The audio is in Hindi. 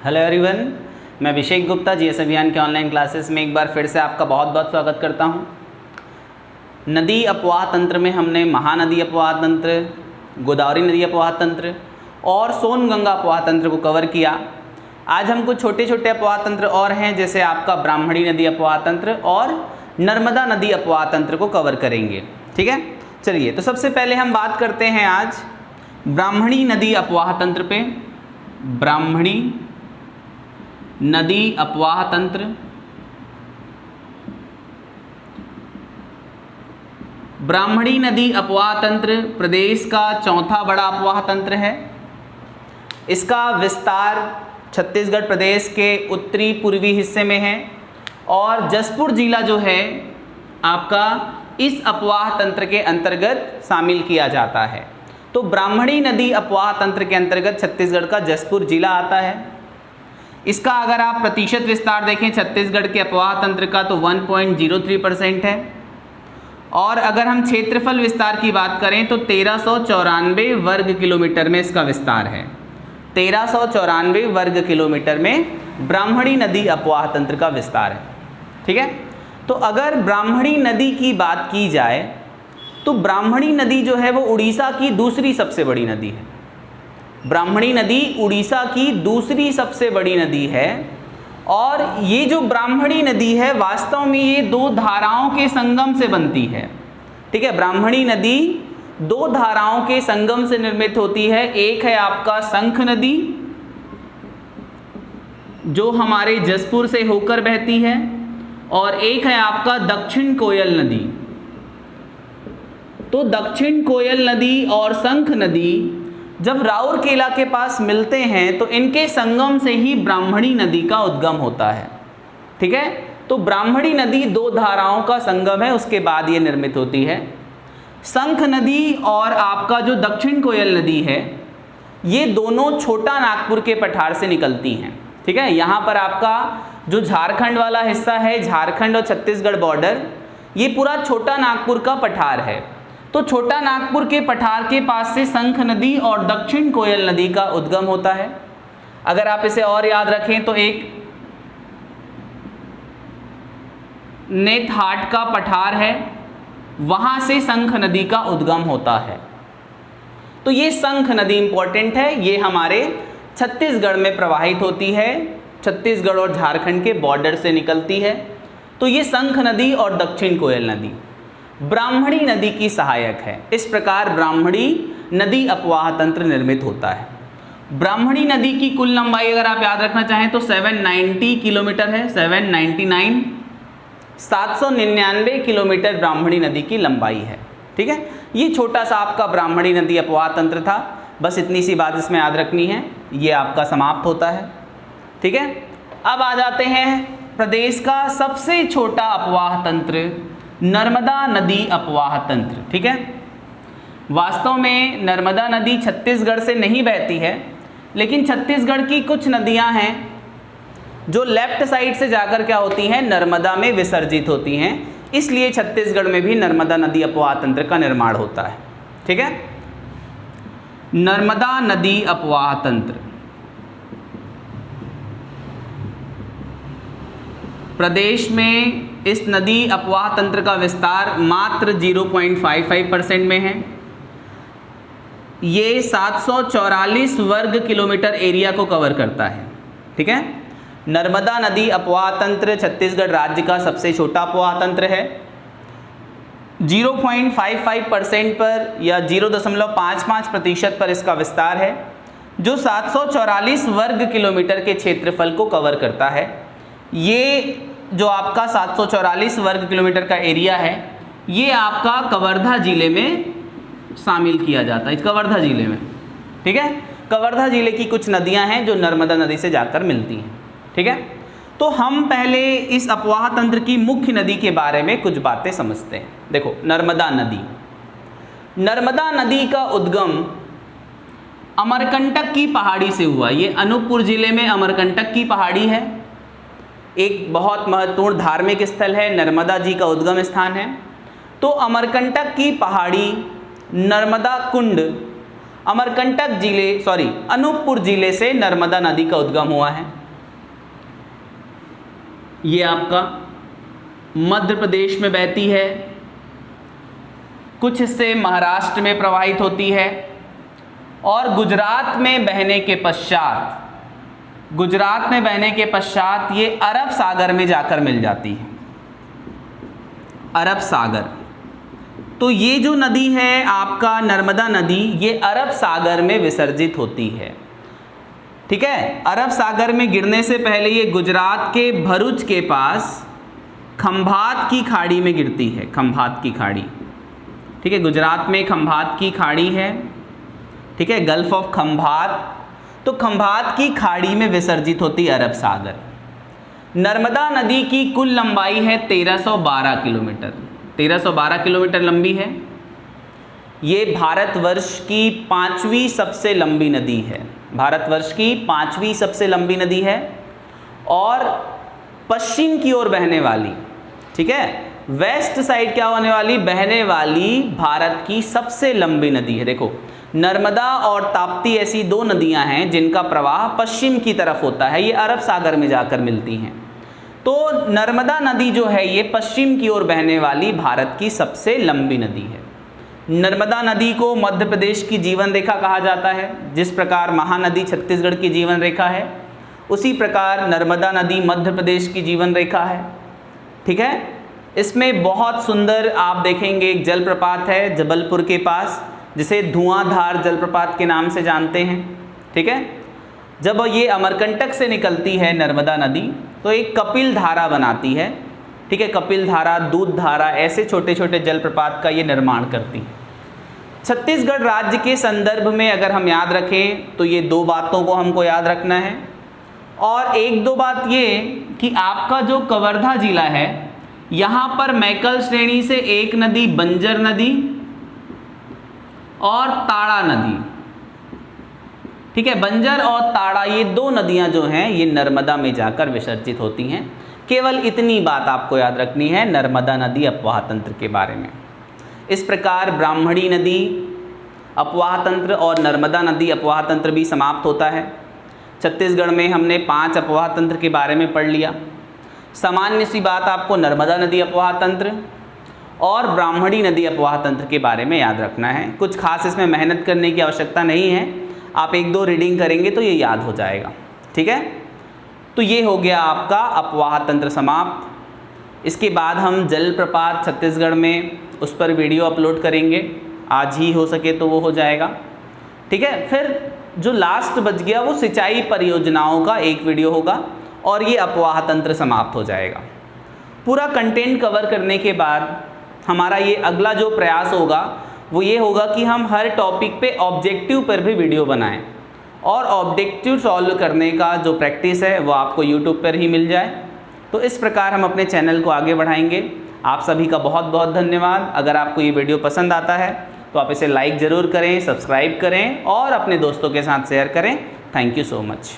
हेलो एवरीवन, मैं अभिषेक गुप्ता जीएस अभियान के ऑनलाइन क्लासेस में एक बार फिर से आपका बहुत बहुत स्वागत करता हूं। नदी अपवाह तंत्र में हमने महानदी अपवाह तंत्र, गोदावरी नदी अपवाह तंत्र और सोन गंगा अपवाह तंत्र को कवर किया। आज हम कुछ छोटे छोटे अपवाह तंत्र और हैं, जैसे आपका ब्राह्मणी नदी अपवाह तंत्र और नर्मदा नदी अपवाह तंत्र को कवर करेंगे। ठीक है, चलिए तो सबसे पहले हम बात करते हैं आज ब्राह्मणी नदी अपवाह तंत्र पे। ब्राह्मणी नदी अपवाह तंत्र ब्राह्मणी नदी अपवाह तंत्र प्रदेश का चौथा बड़ा अपवाह तंत्र है। इसका विस्तार छत्तीसगढ़ प्रदेश के उत्तरी पूर्वी हिस्से में है और जसपुर जिला जो है आपका इस अपवाह तंत्र के अंतर्गत शामिल किया जाता है। तो ब्राह्मणी नदी अपवाह तंत्र के अंतर्गत छत्तीसगढ़ का जसपुर जिला आता है। इसका अगर आप प्रतिशत विस्तार देखें छत्तीसगढ़ के अपवाह तंत्र का तो 1.03% है और अगर हम क्षेत्रफल विस्तार की बात करें तो 1394 वर्ग किलोमीटर में इसका विस्तार है। 1394 वर्ग किलोमीटर में ब्राह्मणी नदी अपवाह तंत्र का विस्तार है। ठीक है, तो अगर ब्राह्मणी नदी की बात की जाए तो ब्राह्मणी नदी जो है वो उड़ीसा की दूसरी सबसे बड़ी नदी है। ब्राह्मणी नदी उड़ीसा की दूसरी सबसे बड़ी नदी है और ये जो ब्राह्मणी नदी है वास्तव में ये दो धाराओं के संगम से बनती है। ठीक है, ब्राह्मणी नदी दो धाराओं के संगम से निर्मित होती है। एक है आपका शंख नदी जो हमारे जसपुर से होकर बहती है और एक है आपका दक्षिण कोयल नदी। तो दक्षिण कोयल नदी और शंख नदी जब राउरकेला के पास मिलते हैं तो इनके संगम से ही ब्राह्मणी नदी का उद्गम होता है। ठीक है, तो ब्राह्मणी नदी दो धाराओं का संगम है, उसके बाद ये निर्मित होती है। शंख नदी और आपका जो दक्षिण कोयल नदी है ये दोनों छोटा नागपुर के पठार से निकलती हैं। ठीक है, यहाँ पर आपका जो झारखंड वाला हिस्सा है, झारखंड और छत्तीसगढ़ बॉर्डर, ये पूरा छोटा नागपुर का पठार है। तो छोटा नागपुर के पठार के पास से शंख नदी और दक्षिण कोयल नदी का उद्गम होता है। अगर आप इसे और याद रखें तो एक नेतहाट का पठार है, वहां से शंख नदी का उद्गम होता है। तो ये शंख नदी इंपॉर्टेंट है, ये हमारे छत्तीसगढ़ में प्रवाहित होती है, छत्तीसगढ़ और झारखंड के बॉर्डर से निकलती है। तो ये शंख नदी और दक्षिण कोयल नदी ब्राह्मणी नदी की सहायक है। इस प्रकार ब्राह्मणी नदी अपवाह तंत्र निर्मित होता है। ब्राह्मणी नदी की कुल लंबाई अगर आप याद रखना चाहें तो 790 किलोमीटर है, 799 799 किलोमीटर ब्राह्मणी नदी की लंबाई है। ठीक है, ये छोटा सा आपका ब्राह्मणी नदी अपवाह तंत्र था, बस इतनी सी बात इसमें याद रखनी है। ये आपका समाप्त होता है। ठीक है, अब आ जाते हैं प्रदेश का सबसे छोटा अपवाह तंत्र नर्मदा नदी अपवाह तंत्र। ठीक है, वास्तव में नर्मदा नदी छत्तीसगढ़ से नहीं बहती है, लेकिन छत्तीसगढ़ की कुछ नदियां हैं जो लेफ्ट साइड से जाकर क्या होती हैं, नर्मदा में विसर्जित होती हैं। इसलिए छत्तीसगढ़ में भी नर्मदा नदी अपवाह तंत्र का निर्माण होता है। ठीक है, नर्मदा नदी अपवाह तंत्र प्रदेश में इस नदी अपवाह तंत्र का विस्तार मात्र 0.55% में है। ये 744 वर्ग किलोमीटर एरिया को कवर करता है। ठीक है, नर्मदा नदी अपवाह तंत्र छत्तीसगढ़ राज्य का सबसे छोटा अपवाह तंत्र है। 0.55% पर या 0.55% पर इसका विस्तार है, जो 744 वर्ग किलोमीटर के क्षेत्रफल को कवर करता है। ये जो आपका 744 वर्ग किलोमीटर का एरिया है ये आपका कवर्धा जिले में शामिल किया जाता है, कवर्धा जिले में। ठीक है, कवर्धा जिले की कुछ नदियां हैं जो नर्मदा नदी से जाकर मिलती हैं। ठीक है, तो हम पहले इस अपवाह तंत्र की मुख्य नदी के बारे में कुछ बातें समझते हैं। देखो, नर्मदा नदी, नर्मदा नदी का उद्गम अमरकंटक की पहाड़ी से हुआ। ये अनूपपुर जिले में अमरकंटक की पहाड़ी है, एक बहुत महत्वपूर्ण धार्मिक स्थल है, नर्मदा जी का उद्गम स्थान है। तो अमरकंटक की पहाड़ी नर्मदा कुंड अनूपपुर जिले से नर्मदा नदी का उद्गम हुआ है। ये आपका मध्य प्रदेश में बहती है, कुछ हिस्से महाराष्ट्र में प्रवाहित होती है और गुजरात में बहने के पश्चात ये अरब सागर में जाकर मिल जाती है। अरब सागर, तो ये जो नदी है आपका नर्मदा नदी, ये अरब सागर में विसर्जित होती है। ठीक है, अरब सागर में गिरने से पहले ये गुजरात के भरूच के पास खंभात की खाड़ी में गिरती है। खंभात की खाड़ी, ठीक है, गुजरात में खंभात की खाड़ी है। ठीक है, गल्फ ऑफ खंभात, तो खंभात की खाड़ी में विसर्जित होती अरब सागर। नर्मदा नदी की कुल लंबाई है 1312 किलोमीटर। 1312 किलोमीटर लंबी है। ये भारतवर्ष की 5वीं सबसे लंबी नदी है। भारतवर्ष की 5वीं सबसे लंबी नदी है और पश्चिम की ओर बहने वाली, ठीक है, वेस्ट साइड क्या होने वाली, बहने वाली भारत की सबसे लंबी नदी है। देखो, नर्मदा और ताप्ती ऐसी दो नदियां हैं जिनका प्रवाह पश्चिम की तरफ होता है, ये अरब सागर में जाकर मिलती हैं। तो नर्मदा नदी जो है ये पश्चिम की ओर बहने वाली भारत की सबसे लंबी नदी है। नर्मदा नदी को मध्य प्रदेश की जीवन रेखा कहा जाता है। जिस प्रकार महानदी छत्तीसगढ़ की जीवन रेखा है, उसी प्रकार नर्मदा नदी मध्य प्रदेश की जीवन रेखा है। ठीक है, इसमें बहुत सुंदर आप देखेंगे एक जलप्रपात है जबलपुर के पास, जिसे धुआंधार जलप्रपात के नाम से जानते हैं। ठीक है, जब ये अमरकंटक से निकलती है नर्मदा नदी तो एक कपिल धारा बनाती है। ठीक है, कपिल धारा, दूध धारा, ऐसे छोटे छोटे जलप्रपात का ये निर्माण करती है। छत्तीसगढ़ राज्य के संदर्भ में अगर हम याद रखें तो ये दो बातों को हमको याद रखना है। और एक दो बात ये कि आपका जो कवर्धा जिला है, यहाँ पर मैकल श्रेणी से एक नदी बंजर नदी और ताड़ा नदी, ठीक है, बंजर और ताड़ा ये दो नदियाँ जो हैं ये नर्मदा में जाकर विसर्जित होती हैं। केवल इतनी बात आपको याद रखनी है नर्मदा नदी अपवाह तंत्र के बारे में। इस प्रकार ब्राह्मणी नदी अपवाह तंत्र और नर्मदा नदी अपवाह तंत्र भी समाप्त होता है। छत्तीसगढ़ में हमने 5 अपवाह तंत्र के बारे में पढ़ लिया। सामान्य सी बात आपको नर्मदा नदी अपवाह तंत्र और ब्राह्मणी नदी अपवाह तंत्र के बारे में याद रखना है। कुछ खास इसमें मेहनत करने की आवश्यकता नहीं है, आप 1-2 रीडिंग करेंगे तो ये याद हो जाएगा। ठीक है, तो ये हो गया आपका अपवाह तंत्र समाप्त। इसके बाद हम जलप्रपात छत्तीसगढ़ में उस पर वीडियो अपलोड करेंगे, आज ही हो सके तो वो हो जाएगा। ठीक है, फिर जो लास्ट बच गया वो सिंचाई परियोजनाओं का एक वीडियो होगा और ये अपवाह तंत्र समाप्त हो जाएगा। पूरा कंटेंट कवर करने के बाद हमारा ये अगला जो प्रयास होगा वो ये होगा कि हम हर टॉपिक पे ऑब्जेक्टिव पर भी वीडियो बनाएं और ऑब्जेक्टिव सॉल्व करने का जो प्रैक्टिस है वो आपको यूट्यूब पर ही मिल जाए। तो इस प्रकार हम अपने चैनल को आगे बढ़ाएंगे। आप सभी का बहुत बहुत धन्यवाद। अगर आपको ये वीडियो पसंद आता है तो आप इसे लाइक ज़रूर करें, सब्सक्राइब करें और अपने दोस्तों के साथ शेयर करें। Thank you so much.